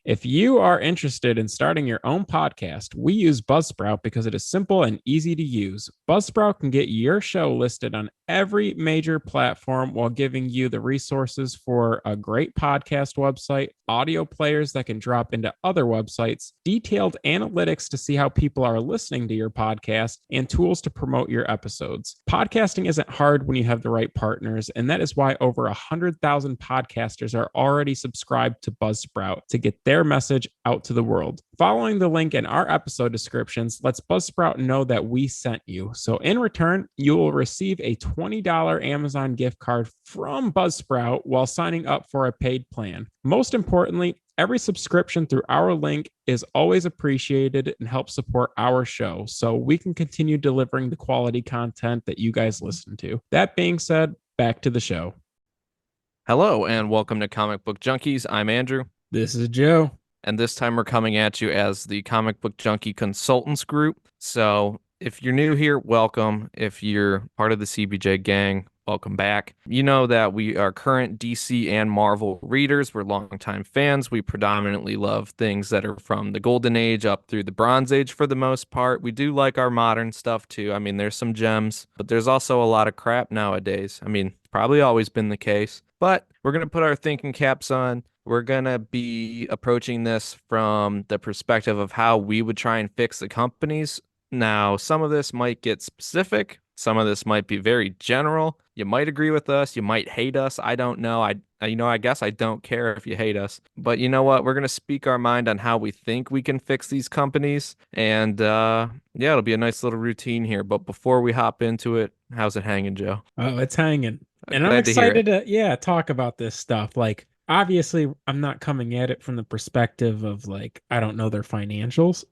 If you are interested in starting your own podcast, we use Buzzsprout because it is simple and easy to use. Buzzsprout can get your show listed on every major platform while giving you the resources for a great podcast website, audio players that can drop into other websites, detailed analytics to see how people are listening to your podcast, and tools to promote your episodes. Podcasting isn't hard when you have the right partners, and that is why over 100,000 podcasters are already subscribed to Buzzsprout to get their message out to the world. Following the link in our episode descriptions lets Buzzsprout know that we sent you. So in return, you will receive a $20 Amazon gift card from Buzzsprout while signing up for a paid plan. Most importantly, every subscription through our link is always appreciated and helps support our show so we can continue delivering the quality content that you guys listen to. That being said, back to the show. Hello and welcome to Comic Book Junkies. I'm Andrew. This is Joe. And this time we're coming at you as the Comic Book Junkie Consultants Group. So if you're new here, welcome. If you're part of the CBJ gang, welcome back. You know that we are current DC and Marvel readers. We're longtime fans. We predominantly love things that are from the Golden Age up through the Bronze Age for the most part. We do like our modern stuff too. I mean, there's some gems, but there's also a lot of crap nowadays. I mean, it's probably always been the case. But we're going to put our thinking caps on. We're going to be approaching this from the perspective of how we would try and fix the companies. Now, some of this might get specific. Some of this might be very general. You might agree with us. You might hate us. I don't know. I guess I don't care if you hate us. But you know what? We're going to speak our mind on how we think we can fix these companies. And yeah, it'll be a nice little routine here. But before we hop into it, how's it hanging, Joe? Oh, it's hanging. And I'm Glad to hear excited it. to talk about this stuff. Like, obviously, I'm not coming at it from the perspective of like, I don't know their financials,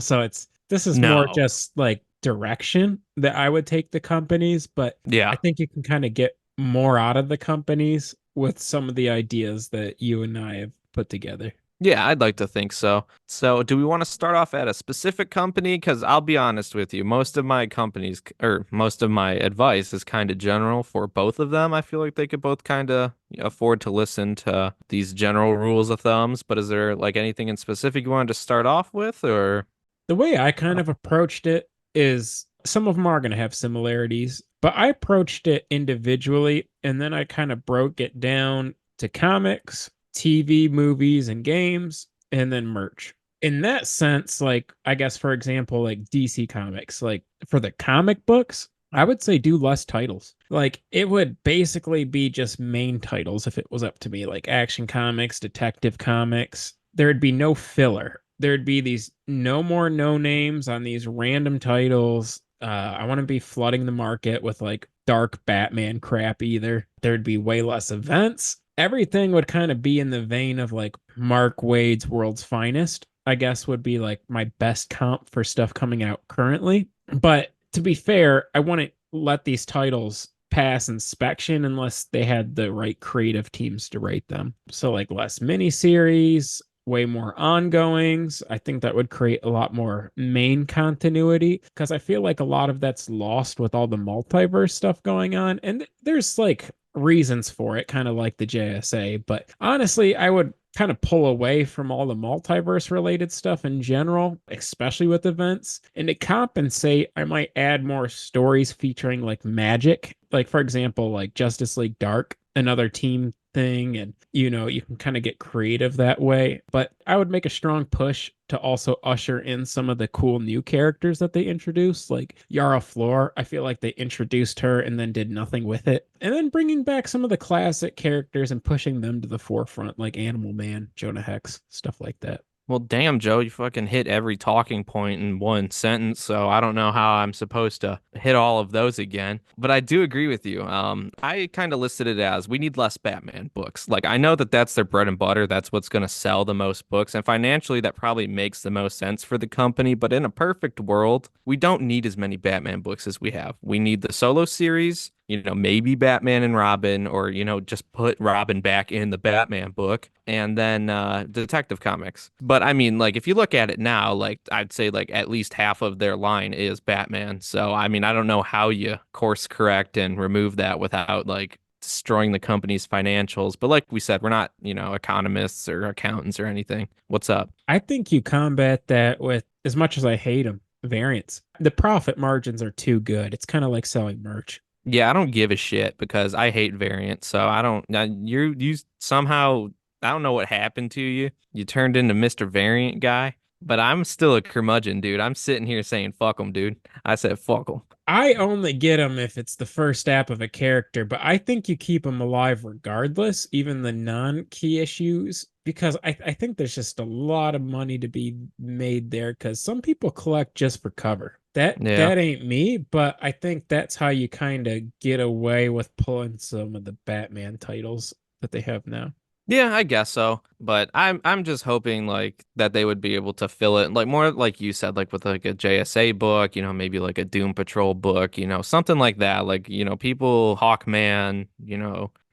so this is more No. just like direction that I would take the companies, but I Yeah. think you can kind of get more out of the companies with some of the ideas that you and I have put together. Yeah, I'd like to think so. So, do we want to start off at a specific company? Because I'll be honest with you, most of my companies or most of my advice is kind of general for both of them. I feel like they could both kind of afford to listen to these general rules of thumbs. But is there like anything in specific you wanted to start off with, or? The way I kind of approached it is some of them are going to have similarities, but I approached it individually and then I kind of broke it down to comics, TV, movies, and games, and then merch. In that sense, like, I guess, for example, like DC Comics, like for the comic books, I would say do less titles. Like, it would basically be just main titles if it was up to me, like Action Comics, Detective Comics. There'd be no filler. There'd be these no more no names on these random titles. I want to be flooding the market with like dark Batman crap either. There'd be way less events. Everything would kind of be in the vein of like Mark Waid's World's Finest, I guess would be like my best comp for stuff coming out currently. But to be fair, I wouldn't let these titles pass inspection unless they had the right creative teams to write them. So like less miniseries, way more ongoings. I think that would create a lot more main continuity because I feel like a lot of that's lost with all the multiverse stuff going on. And there's like reasons for it, kind of like the JSA. But honestly, I would kind of pull away from all the multiverse related stuff in general, especially with events. And to compensate, I might add more stories featuring like magic. Like, for example, like Justice League Dark, another team thing, and you can kind of get creative that way. But I would make a strong push to also usher in some of the cool new characters that they introduced, like Yara Flor. I feel like they introduced her and then did nothing with it, and then bringing back some of the classic characters and pushing them to the forefront, like Animal Man, Jonah Hex, stuff like that. Well, damn, Joe, you fucking hit every talking point in one sentence, so I don't know how I'm supposed to hit all of those again. But I do agree with you. I kind of listed it as we need less Batman books. Like, I know that that's their bread and butter. That's what's going to sell the most books. And financially, that probably makes the most sense for the company. But in a perfect world, we don't need as many Batman books as we have. We need the solo series, maybe Batman and Robin, or, just put Robin back in the Batman book, and then Detective Comics. But I mean, like, if you look at it now, like, I'd say like at least half of their line is Batman. So, I mean, I don't know how you course correct and remove that without like destroying the company's financials. But like we said, we're not, economists or accountants or anything. What's up? I think you combat that with, as much as I hate them, variants. The profit margins are too good. It's kind of like selling merch. Yeah, I don't give a shit because I hate variants. So I don't. You somehow, I don't know what happened to you. You turned into Mr. Variant guy, but I'm still a curmudgeon, dude. I'm sitting here saying fuck them, dude. I said fuck them. I only get them if it's the first app of a character, but I think you keep them alive regardless, even the non-key issues, because I think there's just a lot of money to be made there because some people collect just for cover. That Yeah. that ain't me, but I think that's how you kind of get away with pulling some of the Batman titles that they have now. Yeah, I guess so. But I'm just hoping like that they would be able to fill it like more like you said, like with like a JSA book, maybe like a Doom Patrol book, something like that. Like, people Hawkman,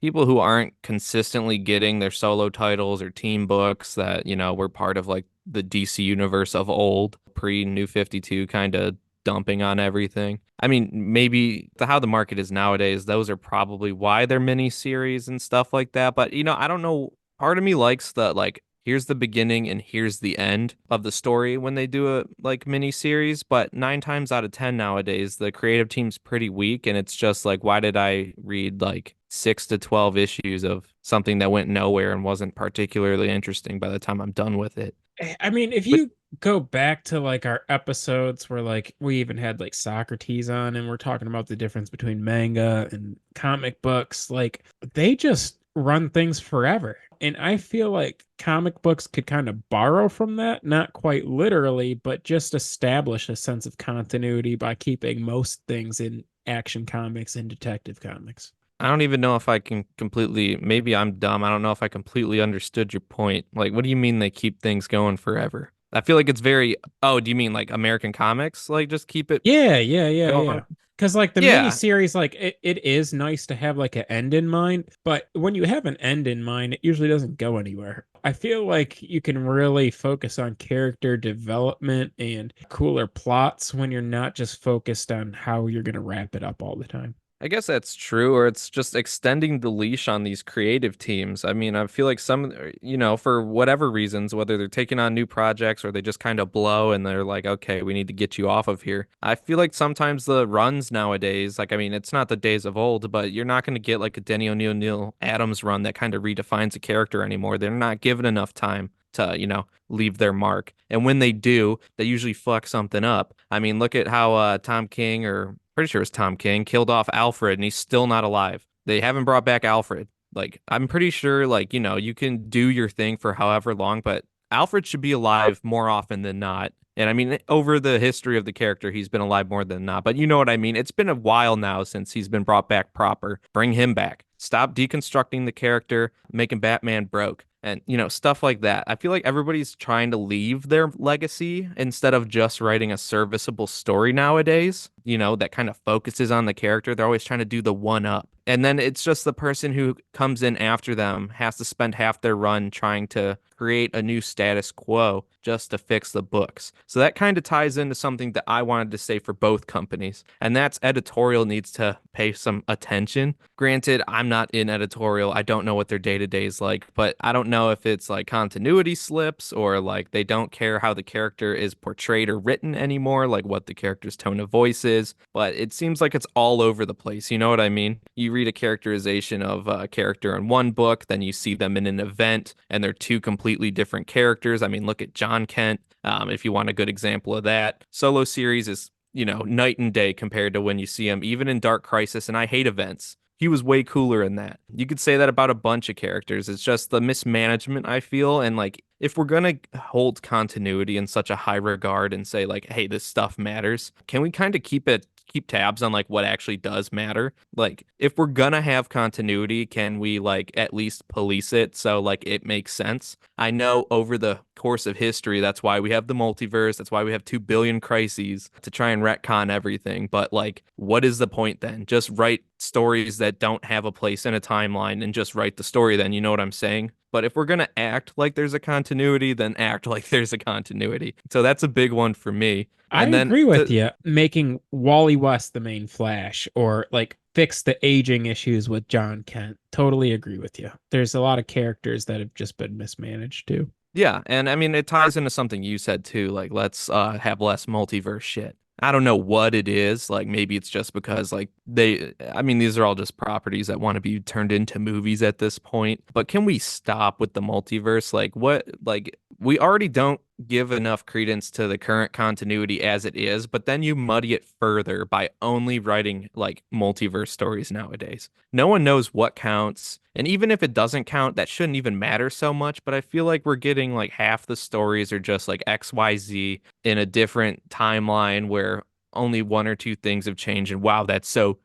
people who aren't consistently getting their solo titles or team books that, were part of like the DC universe of old, pre New 52 kind of dumping on everything. I mean, maybe how the market is nowadays, those are probably why they're mini series and stuff like that. But I don't know. Part of me likes the like here's the beginning and here's the end of the story when they do a like mini series. But 9 times out of 10 nowadays, the creative team's pretty weak, and it's just like, why did I read like 6 to 12 issues of something that went nowhere and wasn't particularly interesting by the time I'm done with it? I mean, if But you go back to like our episodes where like we even had like Socrates on and we're talking about the difference between manga and comic books, like they just run things forever. And I feel like comic books could kind of borrow from that, not quite literally, but just establish a sense of continuity by keeping most things in Action Comics and Detective Comics. I don't even know if I can completely, maybe I'm dumb. I don't know if I completely understood your point. Like, what do you mean they keep things going forever? I feel like it's very, oh, do you mean like American comics? Like, just keep it Yeah. going? Because like the Yeah, miniseries, like it is nice to have like an end in mind, but when you have an end in mind, it usually doesn't go anywhere. I feel like you can really focus on character development and cooler plots when you're not just focused on how you're gonna wrap it up all the time. I guess that's true, or it's just extending the leash on these creative teams. I mean, I feel like some, for whatever reasons, whether they're taking on new projects or they just kind of blow and they're like, okay, we need to get you off of here. I feel like sometimes the runs nowadays, like, I mean, it's not the days of old, but you're not going to get like a Denny O'Neil Neil Adams run that kind of redefines a character anymore. They're not given enough time to, leave their mark. And when they do, they usually fuck something up. I mean, look at how Tom King, or pretty sure it's Tom King, killed off Alfred and he's still not alive. They haven't brought back Alfred. Like, I'm pretty sure, like, you can do your thing for however long, but Alfred should be alive more often than not. And I mean, over the history of the character, he's been alive more than not. But you know what I mean? It's been a while now since he's been brought back proper. Bring him back. Stop deconstructing the character, making Batman broke, and, stuff like that. I feel like everybody's trying to leave their legacy instead of just writing a serviceable story nowadays, that kind of focuses on the character. They're always trying to do the one up. And then it's just the person who comes in after them has to spend half their run trying to create a new status quo just to fix the books. So that kind of ties into something that I wanted to say for both companies, and that's editorial needs to pay some attention. Granted, I'm not in editorial. I don't know what their day-to-day is like, but I don't know if it's like continuity slips or like they don't care how the character is portrayed or written anymore, like what the character's tone of voice is, but it seems like it's all over the place. You know what I mean? You read a characterization of a character in one book, then you see them in an event, and they're two completely different characters. I mean, look at John Kent, if you want a good example of that. Solo series is, night and day compared to when you see him, even in Dark Crisis, and I hate events. He was way cooler in that. You could say that about a bunch of characters. It's just the mismanagement, I feel. And like, if we're going to hold continuity in such a high regard and say, like, hey, this stuff matters, can we kind of keep tabs on like what actually does matter? Like, if we're gonna have continuity, can we like at least police it so like it makes sense? I know over the course of history, that's why we have the multiverse, that's why we have 2 billion crises to try and retcon everything. But like, what is the point then? Just write stories that don't have a place in a timeline and just write the story then, you know what I'm saying? But if we're going to act like there's a continuity, then act like there's a continuity. So that's a big one for me. I And then agree with you. Making Wally West the main Flash, or like fix the aging issues with John Kent. Totally agree with you. There's a lot of characters that have just been mismanaged too. Yeah, and I mean it ties into something you said too, like let's have less multiverse shit. I don't know what it is, like maybe it's just because like I mean these are all just properties that want to be turned into movies at this point. But can we stop with the multiverse? Like what like we already don't give enough credence to the current continuity as it is, but then you muddy it further by only writing like multiverse stories nowadays. No one knows what counts. And even if it doesn't count, that shouldn't even matter so much. But I feel like we're getting like half the stories are just like XYZ in a different timeline where only one or two things have changed. And wow, that's so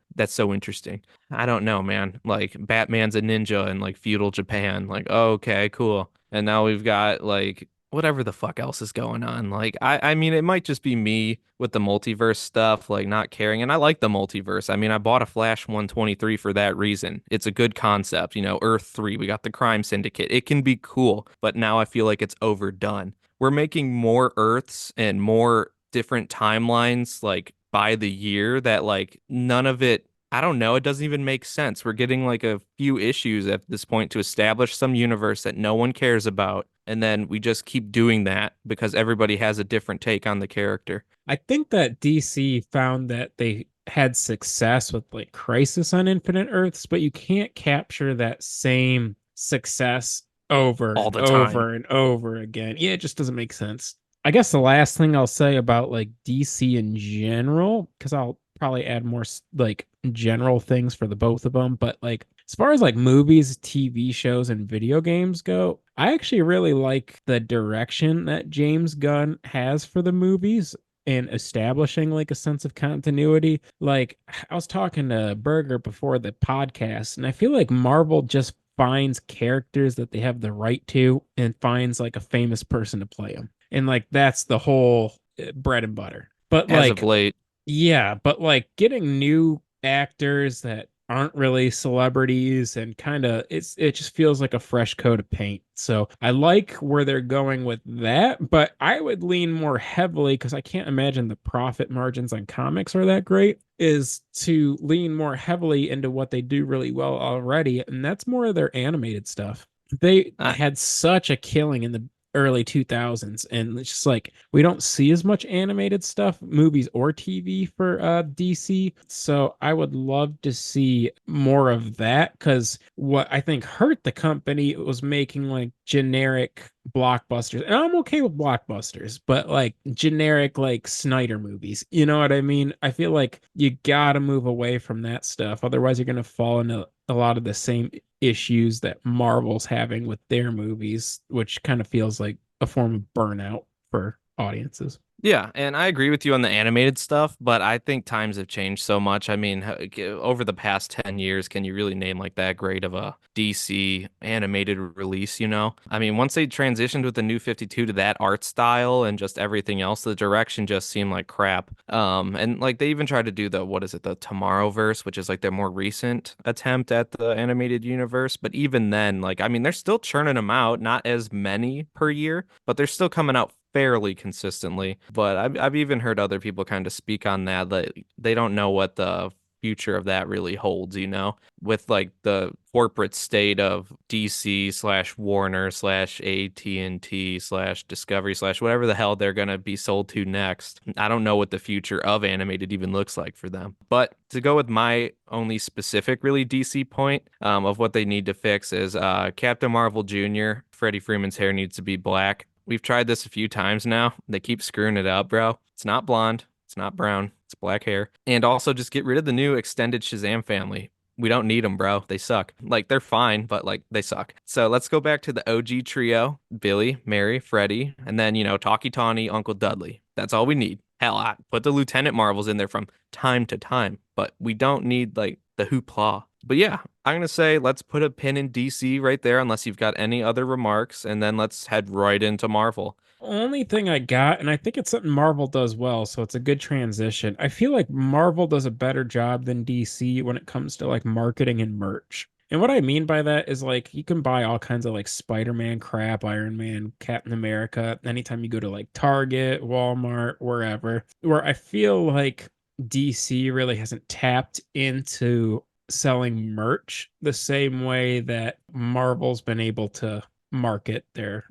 interesting. I don't know, man. Like Batman's a ninja in like feudal Japan. Like, oh, okay, cool. And now we've got like whatever the fuck else is going on. Like I mean it might just be me with the multiverse stuff, like not caring. And I like the multiverse. I mean, I bought a Flash 123 for that reason. It's a good concept, Earth 3, we got the crime syndicate. It can be cool, but now I feel like it's overdone. We're making more Earths and more different timelines like by the year that like none of it I don't know. It doesn't even make sense. We're getting like a few issues at this point to establish some universe that no one cares about. And then we just keep doing that because everybody has a different take on the character. I think that DC found that they had success with like Crisis on Infinite Earths, but you can't capture that same success over All and the time. over and over again. Yeah, it just doesn't make sense. I guess the last thing I'll say about like DC in general, because I'll probably add more like general things for the both of them, but like as far as like movies, TV shows, and video games go, I actually really like the direction that James Gunn has for the movies and establishing like a sense of continuity. Like I was talking to Berger before the podcast, and I feel like Marvel just finds characters that they have the right to and finds like a famous person to play them. And like that's the whole bread and butter. But As of like late. yeah, but like getting new actors that aren't really celebrities and kind of it just feels like a fresh coat of paint. So I like where they're going with that, but I would lean more heavily because I can't imagine the profit margins on comics are that great, is to lean more heavily into what they do really well already, and that's more of their animated stuff. They I, had such a killing in the early 2000s, and it's just like we don't see as much animated stuff, movies or TV for DC. So I would love to see more of that, because what I think hurt the company was making like generic blockbusters. And I'm okay with blockbusters, but like generic like Snyder movies, you know what I mean? I feel like you gotta move away from that stuff, otherwise you're gonna fall into a lot of the same issues that Marvel's having with their movies, which kind of feels like a form of burnout for audiences. Yeah, and I agree with you on the animated stuff, but I think times have changed so much. I mean, over the past 10 years, can you really name like that great of a DC animated release, I mean, once they transitioned with the new 52 to that art style and just everything else, the direction just seemed like crap. And like they even tried to do what is it, the Tomorrowverse, which is like their more recent attempt at the animated universe, but even then, like I mean, they're still churning them out, not as many per year, but they're still coming out fairly consistently. But I've even heard other people kind of speak on that they don't know what the future of that really holds, with like the corporate state of DC slash Warner slash AT&T slash Discovery slash whatever the hell they're gonna be sold to next. I don't know what the future of animated even looks like for them. But to go with my only specific really DC point of what they need to fix is Captain Marvel Jr. Freddie Freeman's hair needs to be black. We've tried this a few times now. They keep screwing it up, bro. It's not blonde. It's not brown. It's black hair. And also just get rid of the new extended Shazam family. We don't need them, bro. They suck. Like, they're fine, but like, they suck. So let's go back to the OG trio: Billy, Mary, Freddie, and then, Talkie Tawny, Uncle Dudley. That's all we need. Hell, I put the Lieutenant Marvels in there from time to time, but we don't need like the hoopla. But yeah, I'm gonna say let's put a pin in DC right there, unless you've got any other remarks, and then let's head right into Marvel. Only thing I got, and I think it's something Marvel does well, so it's a good transition. I feel like Marvel does a better job than DC when it comes to like marketing and merch. And what I mean by that is like you can buy all kinds of like Spider-Man crap, Iron Man, Captain America, anytime you go to like Target, Walmart, wherever, where I feel like DC really hasn't tapped into selling merch the same way that Marvel's been able to market their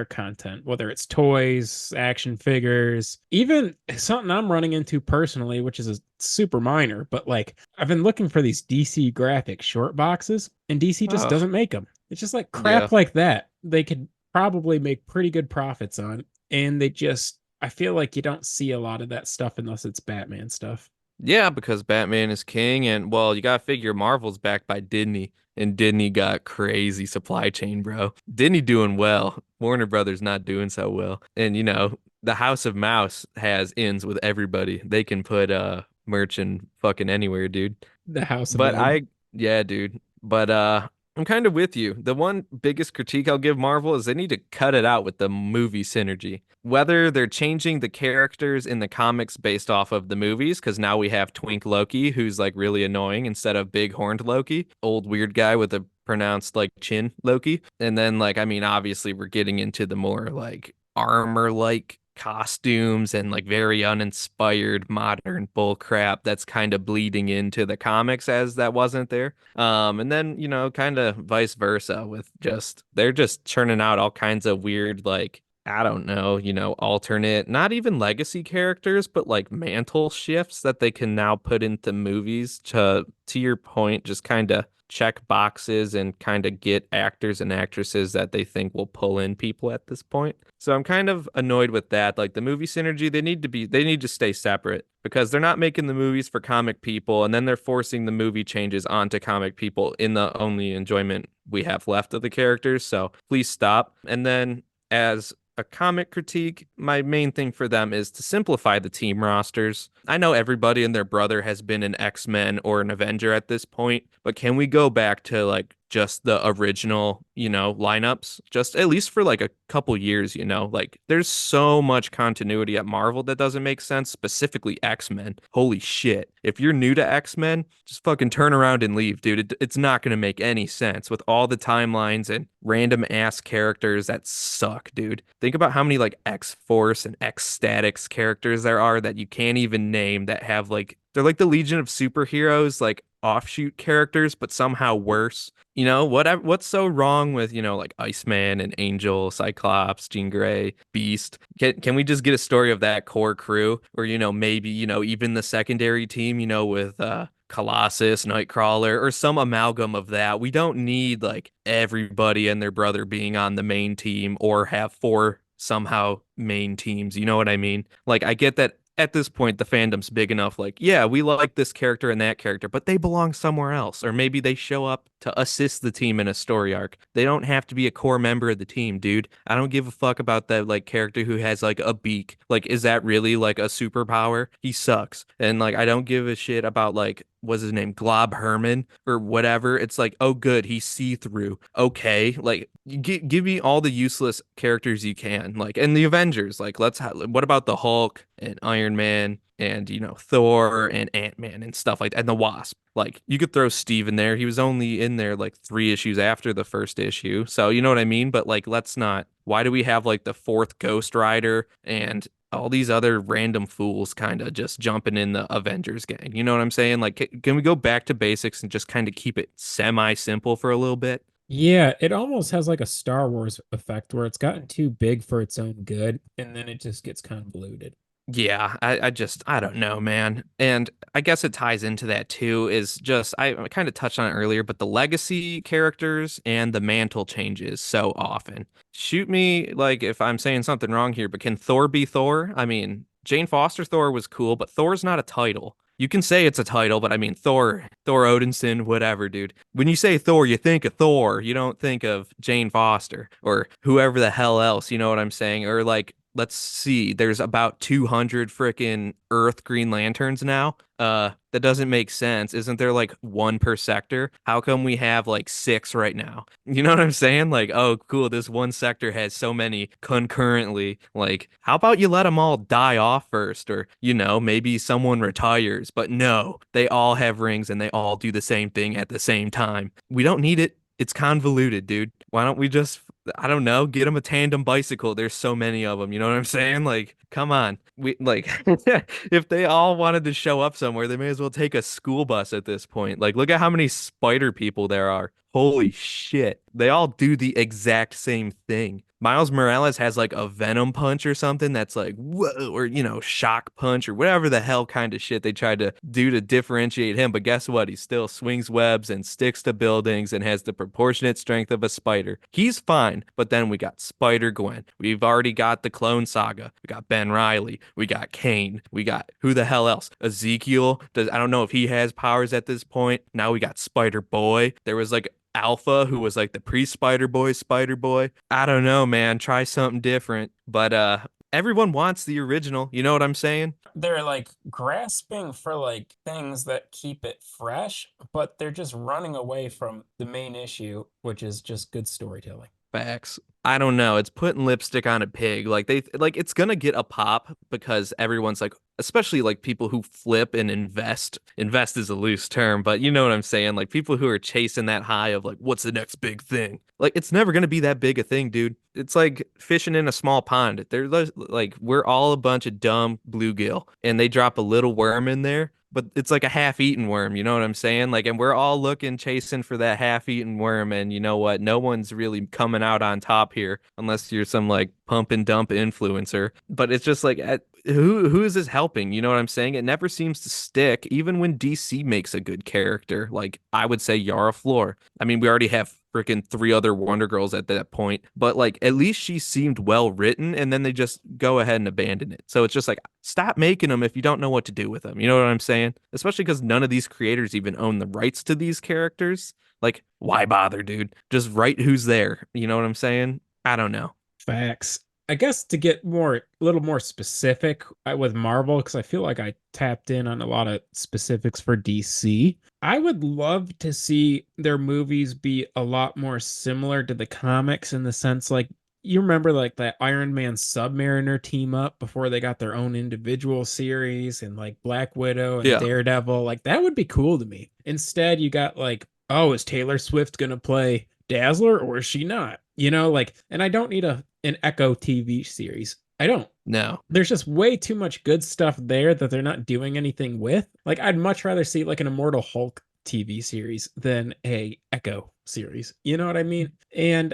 content, whether it's toys, action figures, even something I'm running into personally, which is a super minor, but like I've been looking for these DC graphic short boxes and DC just Oh, doesn't make them. It's just like yeah. crap like that. They could probably make pretty good profits on, and they just I feel like you don't see a lot of that stuff unless it's Batman stuff. Yeah, because Batman is king, and well, you gotta figure Marvel's backed by Disney, and Disney got crazy supply chain, bro. Disney doing well. Warner Brothers not doing so well. And the House of Mouse has ins with everybody. They can put merch in fucking anywhere, dude. The House of But M. yeah, dude. But I'm kind of with you. The one biggest critique I'll give Marvel is they need to cut it out with the movie synergy. Whether they're changing the characters in the comics based off of the movies, because now we have Twink Loki, who's like really annoying instead of big horned Loki, old weird guy with a pronounced like chin Loki. And then like, I mean, obviously we're getting into the more like armor like costumes and like very uninspired modern bull crap that's kind of bleeding into the comics as that wasn't there. And then, kind of vice versa with just they're just churning out all kinds of weird like I don't know, alternate, not even legacy characters, but like mantle shifts that they can now put into movies to your point, just kind of check boxes and kind of get actors and actresses that they think will pull in people at this point. So I'm kind of annoyed with that. Like the movie synergy, they need to stay separate because they're not making the movies for comic people and then they're forcing the movie changes onto comic people in the only enjoyment we have left of the characters. So please stop. And then as a comic critique, my main thing for them is to simplify the team rosters. I know everybody and their brother has been an X-Men or an Avenger at this point, but can we go back to like just the original, lineups, just at least for like a couple years, like there's so much continuity at Marvel that doesn't make sense, specifically X-Men. Holy shit. If you're new to X-Men, just fucking turn around and leave, dude. It's not going to make any sense with all the timelines and random ass characters that suck, dude. Think about how many like X-Force and X-Statics characters there are that you can't even name that have like they're like the Legion of Superheroes, like offshoot characters, but somehow worse. What's so wrong with, like Iceman and Angel, Cyclops, Jean Grey, Beast? Can we just get a story of that core crew? Or, maybe, even the secondary team, with Colossus, Nightcrawler, or some amalgam of that. We don't need like everybody and their brother being on the main team or have four somehow main teams. You know what I mean? Like, I get that at this point, the fandom's big enough. Like, yeah, we like this character and that character, but they belong somewhere else. Or maybe they show up to assist the team in a story arc. They don't have to be a core member of the team, dude. I don't give a fuck about that like character who has like a beak. Like, is that really like a superpower? He sucks. And like, I don't give a shit about like what's his name, Glob Herman or whatever. It's like, oh, good, he's see-through. Okay, like give me all the useless characters you can. Like, and the Avengers. Like, what about the Hulk and Iron Man and Thor and Ant-Man and stuff like that, and the Wasp. Like, you could throw Steve in there. He was only in there like 3 issues after the first issue, so you know what I mean. But like, let's not. Why do we have like the fourth Ghost Rider and all these other random fools kind of just jumping in the Avengers gang? You know what I'm saying? Like, can we go back to basics and just kind of keep it semi-simple for a little bit? Yeah, it almost has like a Star Wars effect where it's gotten too big for its own good, and then it just gets convoluted. Yeah, I don't know, man. And I guess it ties into that too, is just, I kind of touched on it earlier, but the legacy characters and the mantle changes so often. Shoot me, like, if I'm saying something wrong here, but can Thor be Thor? I mean, Jane Foster Thor was cool, but Thor's not a title. You can say it's a title, but I mean, Thor Odinson, whatever, dude. When you say Thor, you think of Thor. You don't think of Jane Foster or whoever the hell else, you know what I'm saying? Or like, let's see, there's about 200 freaking Earth Green Lanterns now. That doesn't make sense. Isn't there like one per sector? How come we have like six right now? You know what I'm saying? Like, oh, cool, this one sector has so many concurrently. Like, how about you let them all die off first? Or, maybe someone retires, but no, they all have rings and they all do the same thing at the same time. We don't need it. It's convoluted, dude. Why don't we just I don't know, get them a tandem bicycle. There's so many of them. You know what I'm saying? Like, come on. We like if they all wanted to show up somewhere, they may as well take a school bus at this point. Like, look at how many spider people there are. Holy shit. They all do the exact same thing. Miles Morales has like a venom punch or something that's like, whoa, or, shock punch or whatever the hell kind of shit they tried to do to differentiate him. But guess what? He still swings webs and sticks to buildings and has the proportionate strength of a spider. He's fine. But then we got Spider-Gwen. We've already got the Clone Saga. We got Ben Riley. We got Kane. We got who the hell else? Ezekiel. I don't know if he has powers at this point. Now we got Spider-Boy. There was like Alpha, who was like the pre-Spider Boy, Spider Boy. I don't know, man. Try something different. But everyone wants the original. You know what I'm saying? They're like grasping for like things that keep it fresh, but they're just running away from the main issue, which is just good storytelling. Facts. I don't know. It's putting lipstick on a pig. Like it's gonna get a pop because everyone's like, especially like people who flip and invest. Invest is a loose term, but you know what I'm saying? Like people who are chasing that high of like, what's the next big thing? Like it's never gonna be that big a thing, dude. It's like fishing in a small pond. They're like we're all a bunch of dumb bluegill, and they drop a little worm in there, but it's like a half-eaten worm, you know what I'm saying? Like, and we're all looking, chasing for that half-eaten worm, and you know what? No one's really coming out on top here unless you're some like pump and dump influencer. But it's just like, who is this helping? You know what I'm saying? It never seems to stick, even when DC makes a good character. Like, I would say Yara Flor. I mean, we already have freaking three other Wonder Girls at that point, but like at least she seemed well written, and then they just go ahead and abandon it. So it's just like stop making them if you don't know what to do with them. You know what I'm saying? Especially because none of these creators even own the rights to these characters. Like, why bother, dude? Just write who's there. You know what I'm saying? I don't know. Facts. I guess to get a little more specific with Marvel, because I feel like I tapped in on a lot of specifics for DC. I would love to see their movies be a lot more similar to the comics in the sense like you remember like that Iron Man Submariner team up before they got their own individual series and like Black Widow and Yeah. Daredevil. Like that would be cool to me. Instead, you got like, oh, is Taylor Swift gonna play Dazzler or is she not? Like, and I don't need an Echo TV series. I don't. No. There's just way too much good stuff there that they're not doing anything with. Like, I'd much rather see like an Immortal Hulk TV series than a Echo series. You know what I mean? And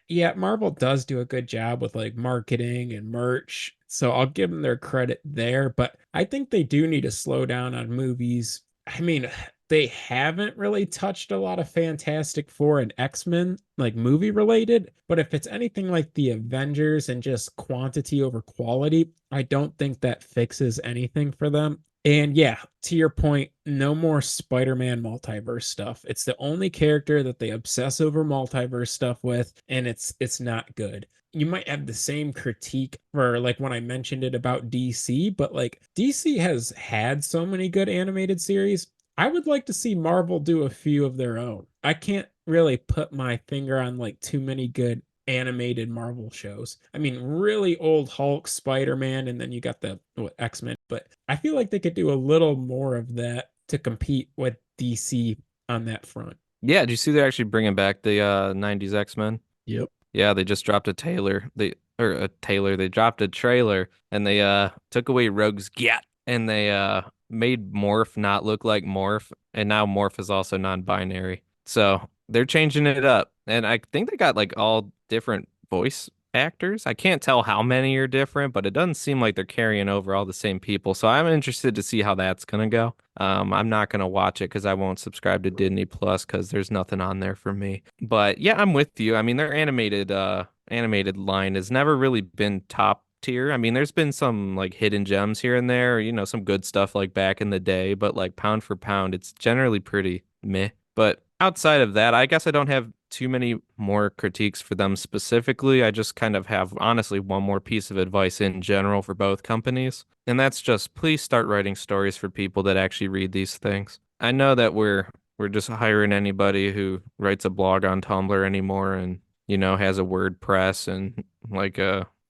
yeah, Marvel does do a good job with like marketing and merch. So I'll give them their credit there, but I think they do need to slow down on movies. I mean, they haven't really touched a lot of Fantastic Four and X-Men, like movie related. But if it's anything like the Avengers and just quantity over quality, I don't think that fixes anything for them. And yeah, to your point, no more Spider-Man multiverse stuff. It's the only character that they obsess over multiverse stuff with, and it's not good. You might have the same critique for like when I mentioned it about DC, but like DC has had so many good animated series. I would like to see Marvel do a few of their own. I can't really put my finger on like too many good animated Marvel shows. I mean, really old Hulk, Spider-Man, and then you got the X-Men, but I feel like they could do a little more of that to compete with DC on that front. Yeah, did you see they're actually bringing back the 90s X-Men? Yep. Yeah, they just dropped a Taylor. They dropped a trailer and they took away Rogue's Get and they made Morph not look like Morph, and now Morph is also non-binary. So they're changing it up. And I think they got like all different voice actors. I can't tell how many are different, but it doesn't seem like they're carrying over all the same people. So I'm interested to see how that's gonna go. I'm not gonna watch it because I won't subscribe to Disney Plus because there's nothing on there for me. But yeah, I'm with you. I mean, their animated line has never really been top tier. I mean, there's been some like hidden gems here and there, some good stuff like back in the day, but like pound for pound, it's generally pretty meh. But outside of that, I guess I don't have too many more critiques for them specifically. I just kind of have honestly one more piece of advice in general for both companies, and that's just please start writing stories for people that actually read these things. I know that we're just hiring anybody who writes a blog on Tumblr anymore and has a WordPress and like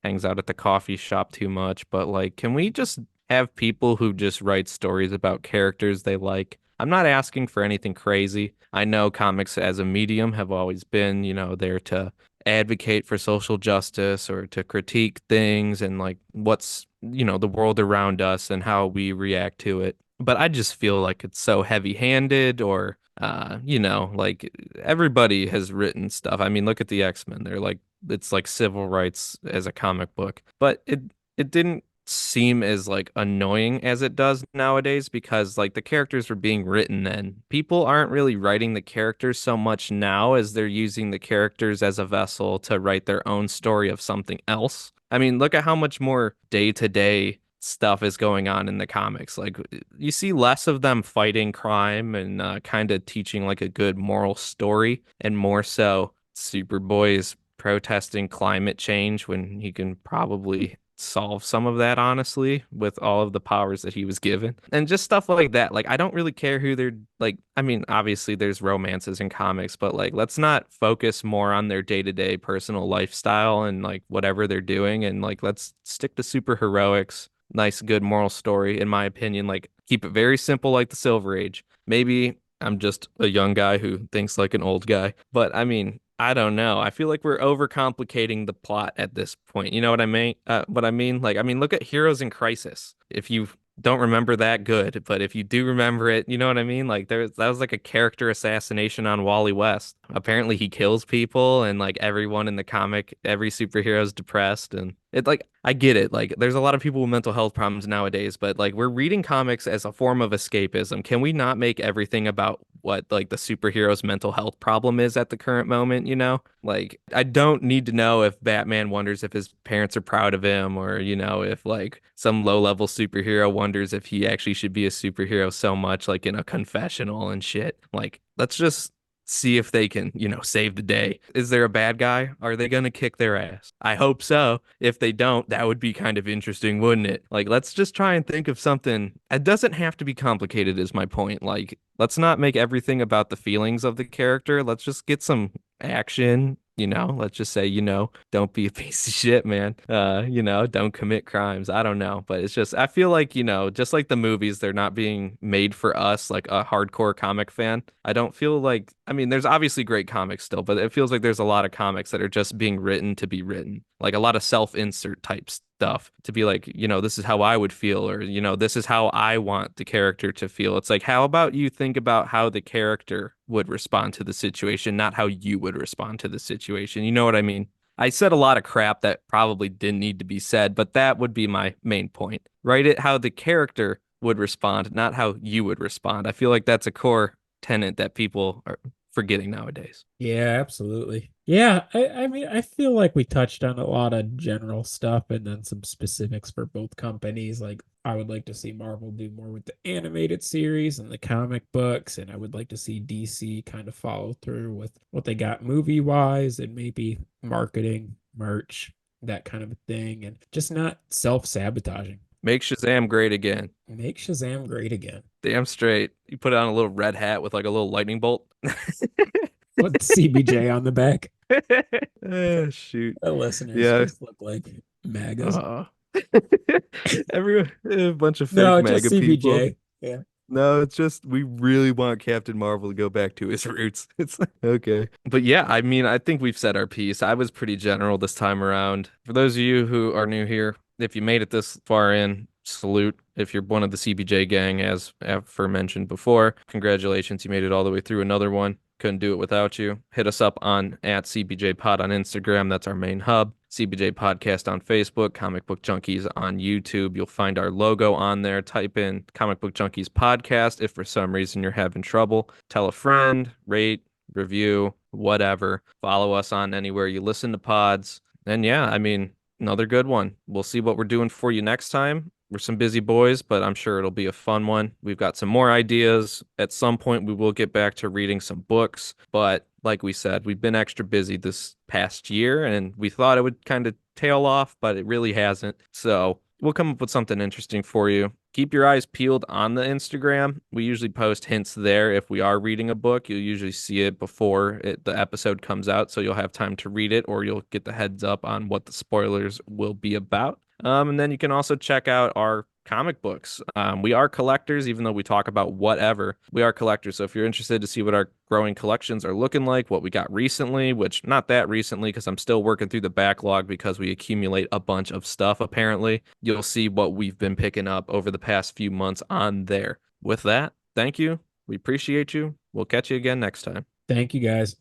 hangs out at the coffee shop too much, but like can we just have people who just write stories about characters they like? I'm not asking for anything crazy. I know comics as a medium have always been, there to advocate for social justice or to critique things and like what's, the world around us and how we react to it. But I just feel like it's so heavy-handed or like everybody has written stuff. I mean, look at the X-Men. They're like it's like civil rights as a comic book. But it didn't seem as like annoying as it does nowadays because like the characters were being written then. People aren't really writing the characters so much now as they're using the characters as a vessel to write their own story of something else. I mean, look at how much more day-to-day stuff is going on in the comics. Like you see less of them fighting crime and kind of teaching like a good moral story and more so Superboy's protesting climate change when he can probably solve some of that honestly with all of the powers that he was given and just stuff like that. Like I don't really care who they're like. I mean, obviously there's romances in comics, but like let's not focus more on their day-to-day personal lifestyle and like whatever they're doing and like let's stick to superheroics. Nice good moral story in my opinion. Like keep it very simple like the Silver Age. Maybe I'm just a young guy who thinks like an old guy, but I mean I don't know. I feel like we're overcomplicating the plot at this point. You know what I mean? Like, I mean, look at Heroes in Crisis. If you don't remember that, good. But if you do remember it, you know what I mean? Like, that was like a character assassination on Wally West. Apparently, he kills people, and like everyone in the comic, every superhero is depressed, and it like I get it. Like, there's a lot of people with mental health problems nowadays, but like we're reading comics as a form of escapism. Can we not make everything about what like the superhero's mental health problem is at the current moment, you know? Like I don't need to know if Batman wonders if his parents are proud of him or, if like some low-level superhero wonders if he actually should be a superhero so much like in a confessional and shit. Like let's just see if they can, save the day. Is there a bad guy? Are they going to kick their ass? I hope so. If they don't, that would be kind of interesting, wouldn't it? Like, let's just try and think of something. It doesn't have to be complicated, is my point. Like, let's not make everything about the feelings of the character. Let's just get some action. Let's just say, don't be a piece of shit, man. Don't commit crimes. I don't know. But it's just, I feel like, just like the movies, they're not being made for us, like a hardcore comic fan. I don't feel like, I mean, there's obviously great comics still, but it feels like there's a lot of comics that are just being written to be written. Like a lot of self-insert type stuff to be like, this is how I would feel, or, this is how I want the character to feel. It's like, how about you think about how the character would respond to the situation, not how you would respond to the situation. You know what I mean? I said a lot of crap that probably didn't need to be said, but that would be my main point. Write it how the character would respond, not how you would respond. I feel like that's a core tenet that people are forgetting nowadays. Yeah, absolutely. Yeah, I mean, I feel like we touched on a lot of general stuff and then some specifics for both companies. Like, I would like to see Marvel do more with the animated series and the comic books, and I would like to see DC kind of follow through with what they got movie-wise and maybe marketing, merch, that kind of a thing, and just not self-sabotaging. Make Shazam great again. Make Shazam great again. Damn straight. You put on a little red hat with like a little lightning bolt. With CBJ on the back. Shoot. The listeners Yeah. just look like MAGAs. Everyone, a bunch of fake No, just MAGA people. CBJ. Yeah. No, it's just we really want Captain Marvel to go back to his roots. It's like, okay. But yeah, I mean, I think we've said our piece. I was pretty general this time around. For those of you who are new here, if you made it this far in, salute. If you're one of the CBJ gang, as aforementioned before, congratulations, you made it all the way through another one. Couldn't do it without you. Hit us up on at CBJ Pod on Instagram. That's our main hub. CBJ Podcast on Facebook, Comic Book Junkies on YouTube. You'll find our logo on there. Type in Comic Book Junkies Podcast. If for some reason you're having trouble, tell a friend, rate, review, whatever. Follow us on anywhere you listen to pods. And yeah, I mean, another good one. We'll see what we're doing for you next time. We're some busy boys, but I'm sure it'll be a fun one. We've got some more ideas. At some point, we will get back to reading some books. But like we said, we've been extra busy this past year, and we thought it would kind of tail off, but it really hasn't. So we'll come up with something interesting for you. Keep your eyes peeled on the Instagram. We usually post hints there. If we are reading a book, you'll usually see it before the episode comes out, so you'll have time to read it, or you'll get the heads up on what the spoilers will be about. And then you can also check out our comic books. We are collectors, even though we talk about whatever. We are collectors. So if you're interested to see what our growing collections are looking like, what we got recently, which not that recently, because I'm still working through the backlog because we accumulate a bunch of stuff, apparently, you'll see what we've been picking up over the past few months on there. With that, thank you. We appreciate you. We'll catch you again next time. Thank you guys.